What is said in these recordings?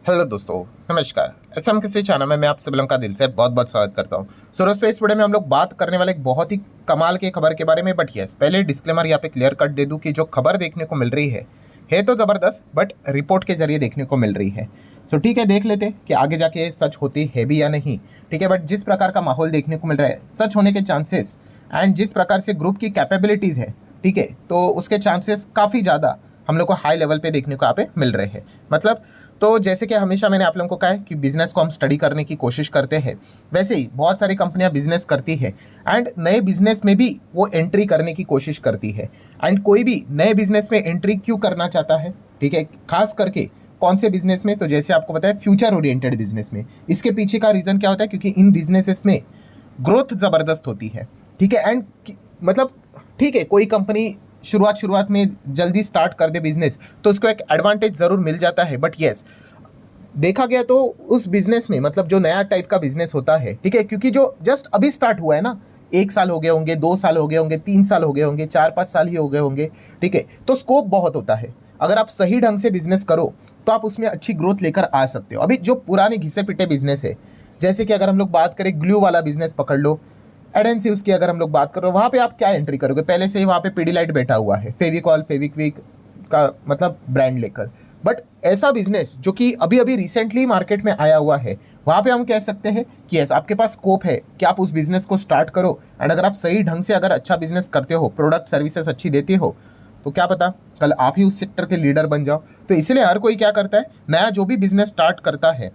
Hello दोस्तों, नमस्कार। SM किसी चैनल में मैं आप सभी लोगों का दिल से बहुत बहुत स्वागत करता हूं। सो दोस्तों, इस वीडियो में हम लोग बात करने वाले एक बहुत ही कमाल की खबर के बारे में। बट यस, पहले डिस्क्लेमर यहाँ पे क्लियर कट दे दूं कि जो खबर देखने को मिल रही है तो ज़बरदस्त, बट रिपोर्ट के जरिए देखने को मिल रही है। सो ठीक है, देख लेते कि आगे जाके सच होती है भी या नहीं। ठीक है, बट जिस प्रकार का माहौल देखने को मिल रहा है, सच होने के चांसेस एंड जिस प्रकार से ग्रुप की कैपेबिलिटीज़ है, ठीक है, तो उसके चांसेस काफ़ी ज़्यादा हम लोग को हाई लेवल पे देखने को यहाँ पे मिल रहे हैं। मतलब तो जैसे कि हमेशा मैंने आप लोगों को कहा है कि बिजनेस को हम स्टडी करने की कोशिश करते हैं, वैसे ही बहुत सारी कंपनियां बिजनेस करती है एंड नए बिजनेस में भी वो एंट्री करने की कोशिश करती है। एंड कोई भी नए बिजनेस में एंट्री क्यों करना चाहता है, ठीक है, खास करके कौन से बिजनेस में, तो जैसे आपको बताया फ्यूचर ओरिएंटेड बिजनेस में। इसके पीछे का रीज़न क्या होता है, क्योंकि इन बिजनेसेस में ग्रोथ ज़बरदस्त होती है। ठीक है, एंड मतलब ठीक है, कोई कंपनी शुरुआत में जल्दी स्टार्ट कर दे बिजनेस तो उसको एक एडवांटेज ज़रूर मिल जाता है। बट येस, देखा गया तो उस बिजनेस में, मतलब जो नया टाइप का बिजनेस होता है, ठीक है, क्योंकि जो जस्ट अभी स्टार्ट हुआ है ना, 1 साल हो गए होंगे, 2 साल हो गए होंगे, 3 साल हो गए होंगे, 4-5 साल ही हो गए होंगे, ठीक है, तो स्कोप बहुत होता है। अगर आप सही ढंग से बिजनेस करो तो आप उसमें अच्छी ग्रोथ लेकर आ सकते हो। अभी जो पुराने घिसे पिटे बिजनेस है, जैसे कि अगर हम लोग बात करें ग्लू वाला बिजनेस पकड़ लो, एडेंसिव्स की अगर हम लोग बात कर रहे हो, वहाँ पे आप क्या एंट्री करोगे? पहले से ही वहाँ पे पीडीलाइट बैठा हुआ है, फेविकॉल फेविक्विक का मतलब ब्रांड लेकर। बट ऐसा बिजनेस जो कि अभी अभी रिसेंटली मार्केट में आया हुआ है, वहाँ पे हम कह सकते हैं कि यस, आपके पास स्कोप है कि आप उस बिजनेस को स्टार्ट करो। एंड अगर आप सही ढंग से अगर अच्छा बिजनेस करते हो, प्रोडक्ट सर्विसेज अच्छी देते हो, तो क्या पता कल आप ही उस सेक्टर के लीडर बन जाओ। तो इसलिए हर कोई क्या करता है, नया जो भी बिजनेस स्टार्ट करता है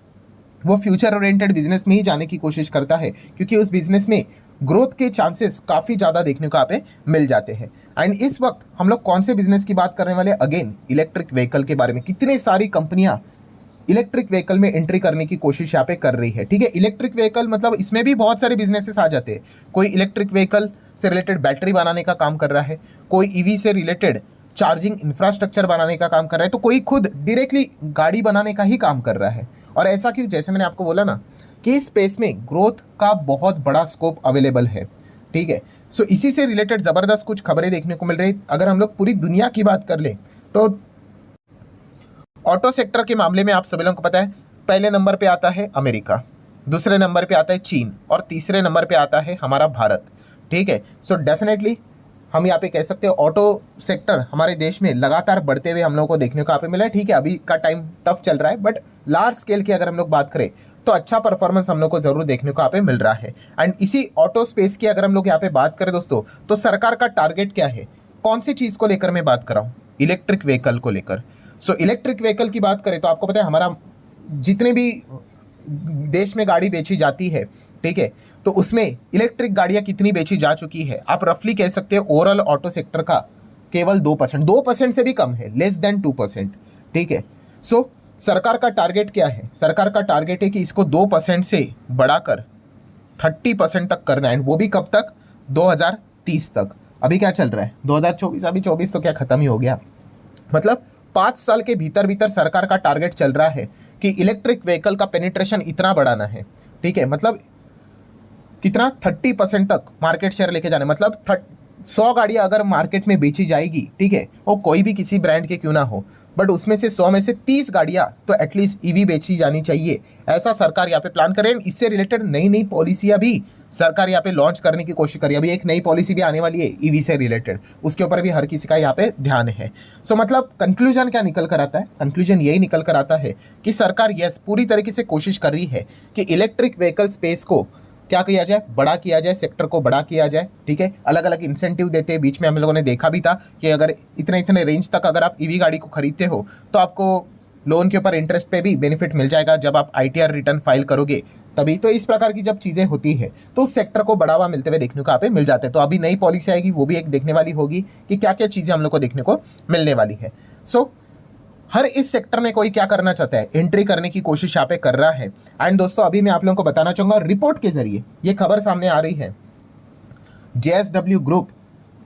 वो फ्यूचर ओरिएंटेड बिजनेस में ही जाने की कोशिश करता है, क्योंकि उस बिजनेस में ग्रोथ के चांसेस काफ़ी ज़्यादा देखने को यहाँ पे मिल जाते हैं। एंड इस वक्त हम लोग कौन से बिजनेस की बात करने वाले? अगेन इलेक्ट्रिक व्हीकल के बारे में। कितनी सारी कंपनियां इलेक्ट्रिक व्हीकल में एंट्री करने की कोशिश यहाँ पे कर रही है। ठीक है, इलेक्ट्रिक व्हीकल मतलब इसमें भी बहुत सारे बिजनेसेस आ जाते हैं। कोई इलेक्ट्रिक व्हीकल से रिलेटेड बैटरी बनाने का काम कर रहा है, कोई ईवी से रिलेटेड चार्जिंग इंफ्रास्ट्रक्चर बनाने का काम कर रहा है, तो कोई खुद डायरेक्टली गाड़ी बनाने का ही काम कर रहा है। और ऐसा क्यों? जैसे मैंने आपको बोला ना कि इस स्पेस में ग्रोथ का बहुत बड़ा स्कोप अवेलेबल है। ठीक है, सो इसी से रिलेटेड ज़बरदस्त कुछ खबरें देखने को मिल रही। अगर हम लोग पूरी दुनिया की बात कर लें तो ऑटो सेक्टर के मामले में आप सभी लोगों को पता है, पहले नंबर पे आता है अमेरिका, दूसरे नंबर पे आता है चीन और तीसरे नंबर पे आता है हमारा भारत। ठीक है, सो डेफिनेटली हम यहाँ पे कह सकते हैं ऑटो सेक्टर हमारे देश में लगातार बढ़ते हुए हम लोगों को देखने को यहाँ पे मिला है। ठीक है, अभी का टाइम टफ चल रहा है, बट लार्ज स्केल की अगर हम लोग बात करें तो अच्छा परफॉर्मेंस हम लोग को जरूर देखने को यहाँ पे मिल रहा है। एंड इसी ऑटो स्पेस की अगर हम लोग यहाँ पे बात करें दोस्तों, तो सरकार का टारगेट क्या है? कौन सी चीज़ को लेकर मैं बात कर रहा हूँ? इलेक्ट्रिक व्हीकल को लेकर। सो इलेक्ट्रिक व्हीकल की बात करें तो आपको पता है हमारा जितने भी देश में गाड़ी बेची जाती है, ठीक है, तो उसमें इलेक्ट्रिक गाड़ियां कितनी बेची जा चुकी है? आप रफली कह सकते हैं ओवरऑल ऑटो सेक्टर का केवल 2% से भी कम है, लेस देन 2%। ठीक है, सो सरकार का टारगेट क्या है? सरकार का टारगेट है कि इसको 2% से बढ़ाकर 30% तक करना है। वो भी कब तक? 2030 तक। अभी क्या चल रहा है? 2024। अभी 24 तो क्या खत्म ही हो गया। मतलब 5 साल के भीतर भीतर सरकार का टारगेट चल रहा है कि इलेक्ट्रिक व्हीकल का पेनिट्रेशन इतना बढ़ाना है। ठीक है, मतलब कितना? 30% तक मार्केट शेयर लेके जाना। मतलब 100 गाड़ियाँ अगर मार्केट में बेची जाएगी, ठीक है, वो कोई भी किसी ब्रांड के क्यों ना हो, बट उसमें से 100 में से 30 गाड़ियाँ तो एटलीस्ट ईवी बेची जानी चाहिए। ऐसा सरकार यहाँ पे प्लान करे। इससे रिलेटेड नई नई पॉलिसियाँ भी सरकार यहाँ पे लॉन्च करने की कोशिश करी। अभी एक नई पॉलिसी भी आने वाली है ईवी से रिलेटेड, उसके ऊपर भी हर किसी का यहाँ पे ध्यान है। सो मतलब कंक्लूजन क्या निकल कर आता है? कंक्लूजन यही निकल कर आता है कि सरकार यस पूरी तरीके से कोशिश कर रही है कि इलेक्ट्रिक व्हीकल स्पेस को क्या किया जाए? बड़ा किया जाए, सेक्टर को बड़ा किया जाए। ठीक है, अलग अलग इंसेंटिव देते हैं। बीच में हम लोगों ने देखा भी था कि अगर इतने इतने रेंज तक अगर आप ईवी गाड़ी को खरीदते हो तो आपको लोन के ऊपर इंटरेस्ट पे भी बेनिफिट मिल जाएगा जब आप आईटीआर रिटर्न फाइल करोगे तभी। तो इस प्रकार की जब चीज़ें होती है तो उस सेक्टर को बढ़ावा मिलते हुए देखने को यहाँ पे मिल जाते हैं। तो अभी नई पॉलिसी आएगी, वो भी एक देखने वाली होगी कि क्या क्या चीज़ें हम लोग को देखने को मिलने वाली है। सो हर इस सेक्टर में कोई क्या करना चाहता है? एंट्री करने की कोशिश यहाँ पे कर रहा है। एंड दोस्तों, अभी मैं आप लोगों को बताना चाहूंगा, रिपोर्ट के जरिए ये खबर सामने आ रही है, जेएसडब्ल्यू ग्रुप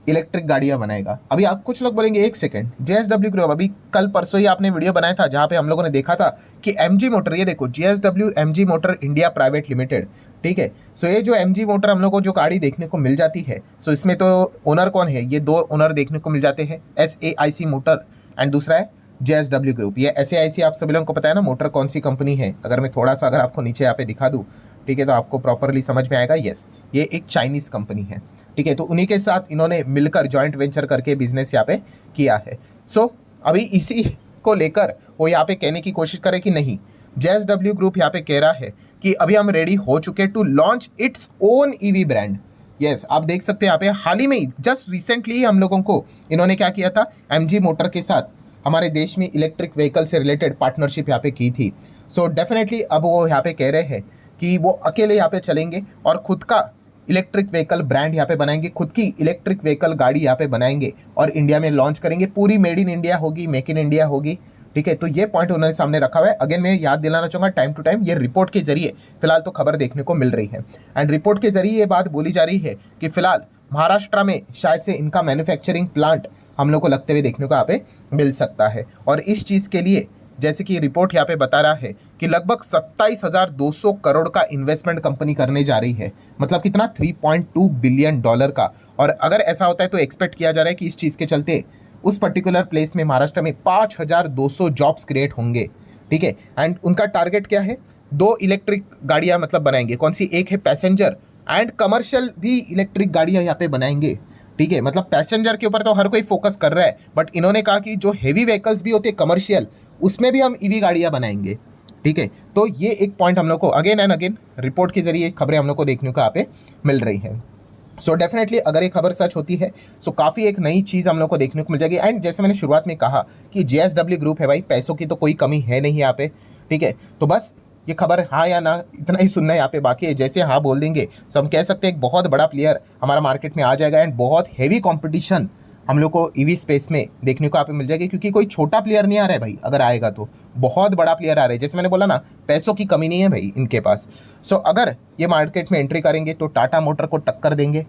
इलेक्ट्रिक गाड़ियां बनाएगा। अभी आप कुछ लोग बोलेंगे एक सेकंड, जेएसडब्ल्यू ग्रुप, अभी कल परसों ही आपने वीडियो बनाया था जहां पे हम लोगों ने देखा था कि एमजी मोटर, ये देखो JSW MG motor India private limited. ठीक है, सो ये जो एमजी मोटर हम लोग को जो गाड़ी देखने को मिल जाती है, सो इसमें तो ओनर कौन है? ये 2 ओनर देखने को मिल जाते हैं, SAIC मोटर एंड दूसरा है JSW ग्रुप, ये SAIC आप सभी लोगों को पता है ना मोटर कौन सी कंपनी है। अगर मैं थोड़ा सा अगर आपको नीचे यहाँ पे दिखा दूँ, ठीक है, तो आपको प्रॉपरली समझ में आएगा। यस, ये एक चाइनीज़ कंपनी है, ठीक है। तो उन्हीं के साथ इन्होंने मिलकर जॉइंट वेंचर करके बिजनेस यहाँ पे किया है। सो अभी इसी को लेकर वो यहाँ पे कहने की कोशिश करे कि नहीं, JSW ग्रुप यहाँ पे कह रहा है कि अभी हम रेडी हो चुके to launch its own EV brand. Yes, आप देख सकते हैं यहाँ पे हाल ही में ही जस्ट रिसेंटली हम लोगों को इन्होंने क्या किया था, MG मोटर के साथ हमारे देश में इलेक्ट्रिक व्हीकल से रिलेटेड पार्टनरशिप यहाँ पे की थी। सो डेफिनेटली अब वो यहाँ पे कह रहे हैं कि वो अकेले यहाँ पे चलेंगे और खुद का इलेक्ट्रिक व्हीकल ब्रांड यहाँ पे बनाएंगे, खुद की इलेक्ट्रिक व्हीकल गाड़ी यहाँ पे बनाएंगे और इंडिया में लॉन्च करेंगे। पूरी मेड इन इंडिया होगी, मेक इन इंडिया होगी, ठीक है। तो ये पॉइंट उन्होंने सामने रखा हुआ है। अगेन मैं याद दिलाना चाहूँगा टाइम टू टाइम, ये रिपोर्ट के जरिए फिलहाल तो खबर देखने को मिल रही है। एंड रिपोर्ट के जरिए ये बात बोली जा रही है कि फिलहाल महाराष्ट्र में शायद से इनका मैन्युफैक्चरिंग प्लांट हम लोग को लगते हुए देखने को यहाँ पे मिल सकता है। और इस चीज़ के लिए जैसे कि रिपोर्ट यहाँ पे बता रहा है कि लगभग 27,200 करोड़ का इन्वेस्टमेंट कंपनी करने जा रही है। मतलब कितना, $3.2 बिलियन का। और अगर ऐसा होता है तो एक्सपेक्ट किया जा रहा है कि इस चीज़ के चलते उस पर्टिकुलर प्लेस में महाराष्ट्र में 5,200 जॉब्स क्रिएट होंगे, ठीक है। एंड उनका टारगेट क्या है, 2 इलेक्ट्रिक गाड़ियाँ मतलब बनाएंगे। कौन सी, एक है पैसेंजर एंड कमर्शियल भी इलेक्ट्रिक गाड़ियाँ यहाँ पे बनाएंगे, ठीक है। मतलब पैसेंजर के ऊपर तो हर कोई फोकस कर रहा है, बट इन्होंने कहा कि जो हेवी व्हीकल्स भी होते हैं कमर्शियल, उसमें भी हम EV गाड़ियाँ बनाएंगे, ठीक है। तो ये एक पॉइंट हम लोग को अगेन एंड अगेन रिपोर्ट के जरिए खबरें हम लोग को देखने को यहाँ पे मिल रही हैं। सो डेफिनेटली अगर ये खबर सच होती है सो काफ़ी एक नई चीज़ हम लोग को देखने को मिल जाएगी। एंड जैसे मैंने शुरुआत में कहा कि JSW ग्रुप है भाई, पैसों की तो कोई कमी है नहीं यहाँ पे, ठीक है। तो बस ये खबर हाँ या ना इतना ही सुनना यहाँ पे बाकी है। जैसे हाँ बोल देंगे तो हम कह सकते हैं एक बहुत बड़ा प्लेयर हमारा मार्केट में आ जाएगा एंड बहुत हैवी कंपटीशन हम लोग को EV स्पेस में देखने को यहाँ पे मिल जाएगी, क्योंकि कोई छोटा प्लेयर नहीं आ रहा है भाई। अगर आएगा तो बहुत बड़ा प्लेयर आ रहा है। जैसे मैंने बोला ना, पैसों की कमी नहीं है भाई इनके पास। सो अगर ये मार्केट में एंट्री करेंगे तो टाटा मोटर को टक्कर देंगे,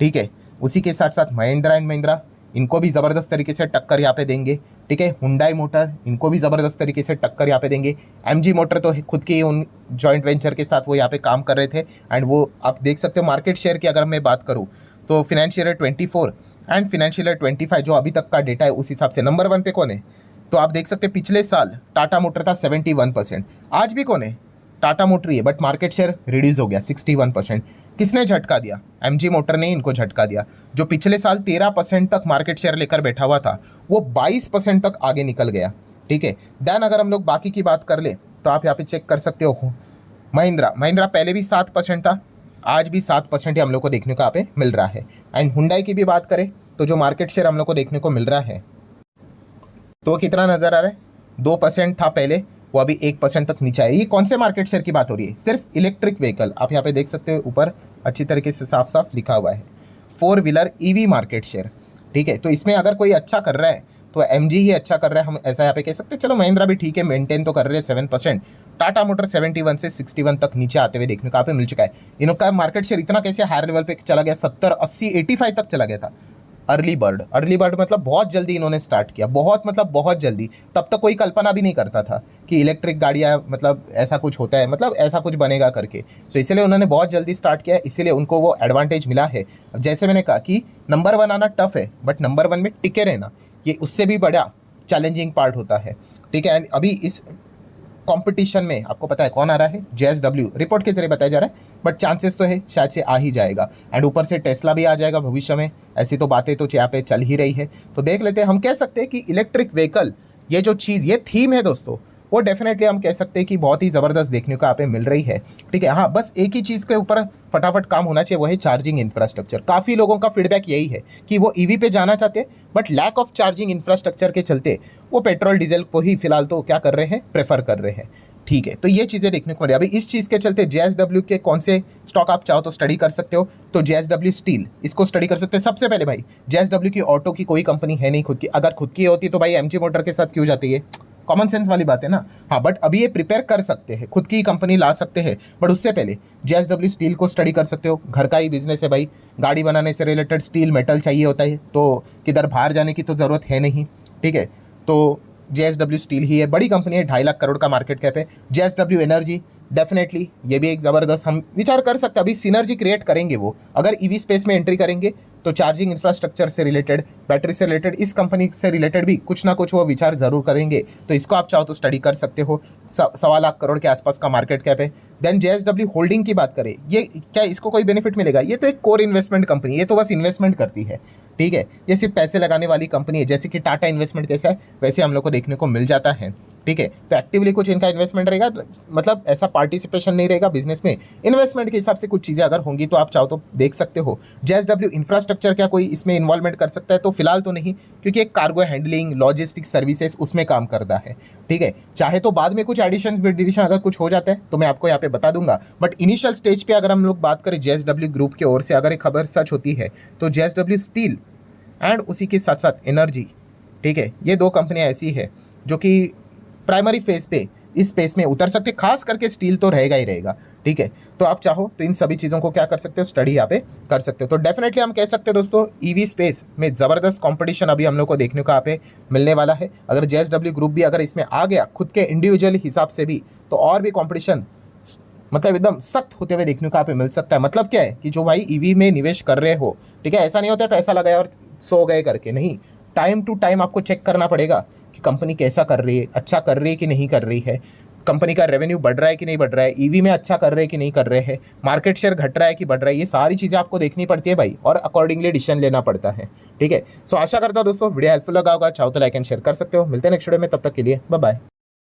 ठीक है। उसी के साथ साथ महिंद्रा एंड महिंद्रा, इनको भी ज़बरदस्त तरीके से टक्कर यहाँ पे देंगे, ठीक है। हुंडई मोटर, इनको भी ज़बरदस्त तरीके से टक्कर यहाँ पे देंगे। MG मोटर तो खुद की उन जॉइंट वेंचर के साथ वो यहाँ पे काम कर रहे थे एंड वो आप देख सकते हो मार्केट शेयर की अगर मैं बात करूँ तो financial year 24 and financial year 25 जो अभी तक का डेटा है उस हिसाब से नंबर 1 पे कौन है, तो आप देख सकते हैं पिछले साल टाटा मोटर था 71%, आज भी कौन है, टाटा मोटर ही है, बट मार्केट शेयर रिड्यूस हो गया 61%। किसने झटका दिया, MG मोटर ने इनको झटका दिया। जो पिछले साल 13% तक मार्केट शेयर लेकर बैठा हुआ था वो 22% तक आगे निकल गया, ठीक है। देन अगर हम लोग बाकी की बात कर ले तो आप यहाँ पे चेक कर सकते हो महिंद्रा पहले भी 7% था, आज भी 7% ही हम लोग को देखने को यहाँ पे मिल रहा है। एंड हुंडई की भी बात करें तो जो मार्केट शेयर हम लोग को देखने को मिल रहा है तो कितना नज़र आ रहा है, 2% था पहले, वो अभी 1% तक नीचे आया। ये कौन से मार्केट शेयर की बात हो रही है, सिर्फ इलेक्ट्रिक व्हीकल। आप यहाँ पे देख सकते हो ऊपर अच्छी तरीके से साफ साफ लिखा हुआ है 4 व्हीलर EV मार्केट शेयर, ठीक है। तो इसमें अगर कोई अच्छा कर रहा है तो MG ही अच्छा कर रहा है, हम ऐसा यहाँ पे कह सकते हैं। चलो महिंद्रा भी ठीक है, मेंटेन तो कर रहे हैं 7%। टाटा मोटर 71 से 61 तक नीचे आते हुए देखने को यहाँ पे मिल चुका है। इनका मार्केट शेयर इतना कैसे हायर लेवल पे चला गया, 70, 80, 85 तक चला गया था। अर्ली बर्ड मतलब बहुत जल्दी इन्होंने स्टार्ट किया, बहुत मतलब बहुत जल्दी। तब तक कोई कल्पना भी नहीं करता था कि इलेक्ट्रिक गाड़ियाँ मतलब ऐसा कुछ होता है, मतलब ऐसा कुछ बनेगा करके। सो इसलिए उन्होंने बहुत जल्दी स्टार्ट किया, इसीलिए उनको वो एडवांटेज मिला है। अब जैसे मैंने कहा कि नंबर 1 आना टफ है, बट नंबर 1 में टिके रहना ये उससे भी बड़ा चैलेंजिंग पार्ट होता है, ठीक है। एंड अभी इस कंपटीशन में आपको पता है कौन आ रहा है, JSW रिपोर्ट के जरिए बताया जा रहा है, बट चांसेस तो है शायद से आ ही जाएगा। एंड ऊपर से टेस्ला भी आ जाएगा भविष्य में, ऐसी तो बातें तो यहाँ पे चल ही रही है। तो देख लेते हैं, हम कह सकते हैं कि इलेक्ट्रिक व्हीकल ये जो चीज़, ये थीम है दोस्तों, वो डेफिनेटली हम कह सकते हैं कि बहुत ही ज़बरदस्त देखने को यहाँ पे मिल रही है, ठीक है। हाँ, बस एक ही चीज़ के ऊपर फटाफट काम होना चाहिए, वो है चार्जिंग इंफ्रास्ट्रक्चर। काफ़ी लोगों का फीडबैक यही है कि वो EV पे जाना चाहते हैं, but lack of charging infrastructure के चलते वो पेट्रोल डीजल को ही फिलहाल तो क्या कर रहे हैं, प्रेफर कर रहे हैं, ठीक है। तो ये चीज़ें देखने को मिली। अभी इस चीज़ के चलते JSW के कौन से स्टॉक आप चाहो तो स्टडी कर सकते हो, तो JSW स्टील इसको स्टडी कर सकते हैं। सबसे पहले भाई JSW की ऑटो की कोई कंपनी है नहीं खुद की, अगर खुद की होती तो भाई MG मोटर के साथ क्यों जाती है, कॉमन सेंस वाली बात है ना। हाँ, बट अभी ये प्रिपेयर कर सकते हैं, खुद की कंपनी ला सकते हैं, बट उससे पहले JSW स्टील को स्टडी कर सकते हो। घर का ही बिजनेस है भाई, गाड़ी बनाने से रिलेटेड स्टील मेटल चाहिए होता है, तो किधर बाहर जाने की तो ज़रूरत है नहीं, ठीक है। तो JSW स्टील ही है, बड़ी कंपनी है, 2.5 लाख करोड़ का मार्केट कैप है। JSW एनर्जी डेफिनेटली ये भी एक ज़बरदस्त हम विचार कर सकते हैं। अभी सिनर्जी क्रिएट करेंगे वो, अगर EV स्पेस में एंट्री करेंगे तो चार्जिंग इंफ्रास्ट्रक्चर से रिलेटेड, बैटरी से रिलेटेड, इस कंपनी से रिलेटेड भी कुछ ना कुछ वो विचार जरूर करेंगे। तो इसको आप चाहो तो स्टडी कर सकते हो। 1.25 लाख करोड़ के आसपास का मार्केट कैप है। देन JSW होल्डिंग की बात करें, ये क्या इसको कोई बेनिफिट मिलेगा? ये तो एक कोर इन्वेस्टमेंट कंपनी, ये तो बस इन्वेस्टमेंट करती है, ठीक है। ये सिर्फ पैसे लगाने वाली कंपनी है, जैसे कि टाटा इन्वेस्टमेंट कैसा है वैसे हम लोग को देखने को मिल जाता है, ठीक है। तो एक्टिवली कुछ इनका इन्वेस्टमेंट रहेगा, मतलब ऐसा पार्टिसिपेशन नहीं रहेगा बिजनेस में, इन्वेस्टमेंट के हिसाब से कुछ चीज़ें अगर होंगी तो आप चाहो तो देख सकते हो। JSW इंफ्रास्ट्रक्चर क्या कोई इसमें इन्वॉल्वमेंट कर सकता है? तो फिलहाल तो नहीं, क्योंकि एक कार्गो हैंडलिंग, लॉजिस्टिक सर्विसेज उसमें काम करता है, ठीक है। चाहे तो बाद में कुछ एडिशन डिलीशन अगर कुछ हो जाता है तो मैं आपको यहाँ पे बता दूंगा, बट इनिशियल स्टेज पे अगर हम लोग बात करें JSW ग्रुप की ओर से अगर एक खबर सच होती है तो JSW स्टील एंड उसी के साथ साथ एनर्जी, ठीक है, ये दो कंपनियां ऐसी है जो कि प्राइमरी फेज पे इस स्पेस में उतर सकते, खास करके स्टील तो रहेगा ही रहेगा, ठीक है। तो आप चाहो तो इन सभी चीज़ों को क्या कर सकते हो, स्टडी यहाँ पे कर सकते हो। तो डेफिनेटली हम कह सकते हैं दोस्तों, ईवी स्पेस में ज़बरदस्त कंपटीशन अभी हम लोग को देखने को यहाँ पे मिलने वाला है। अगर JSW ग्रुप भी अगर इसमें आ गया खुद के इंडिविजुअल हिसाब से भी, तो और भी कॉम्पिटिशन मतलब एकदम सख्त होते हुए देखने को यहाँ पे मिल सकता है। मतलब क्या है कि जो भाई ईवी में निवेश कर रहे हो, ठीक है, ऐसा नहीं होता है पैसा लगाया और सो गए करके, नहीं, टाइम टू टाइम आपको चेक करना पड़ेगा कि कंपनी कैसा कर रही है, अच्छा कर रही है कि नहीं कर रही है, कंपनी का रेवेन्यू बढ़ रहा है कि नहीं बढ़ रहा है, ईवी में अच्छा कर रहे हैं कि नहीं कर रहे हैं, मार्केट शेयर घट रहा है कि बढ़ रहा है, ये सारी चीज़ें आपको देखनी पड़ती है भाई, और अकॉर्डिंगली डिसीजन लेना पड़ता है, ठीक है। सो आशा करता हूँ दोस्तों वीडियो हेल्पफुल लगा होगा, चाहो तो लाइक एंड शेयर कर सकते हो। मिलते हैं नेक्स्ट वीडियो में, तब तक के लिए बाय बाय।